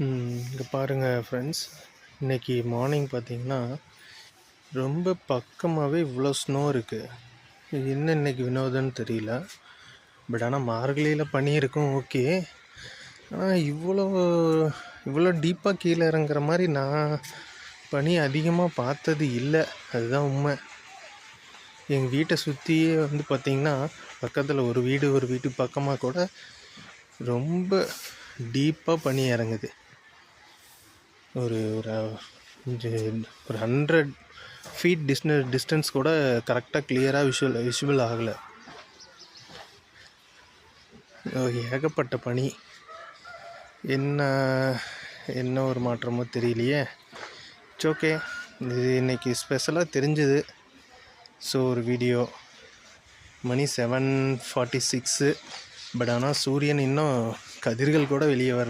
இங்கே பாருங்கள் ஃப்ரெண்ட்ஸ், இன்றைக்கி மார்னிங் பார்த்திங்கன்னா ரொம்ப பக்கமாகவே இவ்வளோ ஸ்னோ இருக்குது. இது என்ன இன்றைக்கி வினோதம்னு தெரியல. பட் ஆனால் மார்கழியில் பனி இருக்கும், ஓகே. ஆனால் இவ்வளோ டீப்பாக கீழே இறங்குற மாதிரி நான் பனி அதிகமாக பார்த்தது இல்லை. அதுதான் உண்மை. எங்கள் வீட்டை சுற்றியே பார்த்திங்கன்னா பக்கத்தில் ஒரு வீட்டு பக்கமாக கூட ரொம்ப டீப்பாக பனி இறங்குது. ஒரு 100 ஃபீட் டிஸ்டன்ஸ் கூட கரெக்டாக கிளியராக விஷுவல் ஆகலை. ஏகப்பட்ட பனி. என்ன ஒரு மாற்றமோ தெரியலையே. It's okay. இது இன்றைக்கி ஸ்பெஷலாக தெரிஞ்சுது. ஸோ ஒரு வீடியோ. மணி 7:46. பட் ஆனால் சூரியன் இன்னும் கதிர்கள் கூட வெளியே வரல.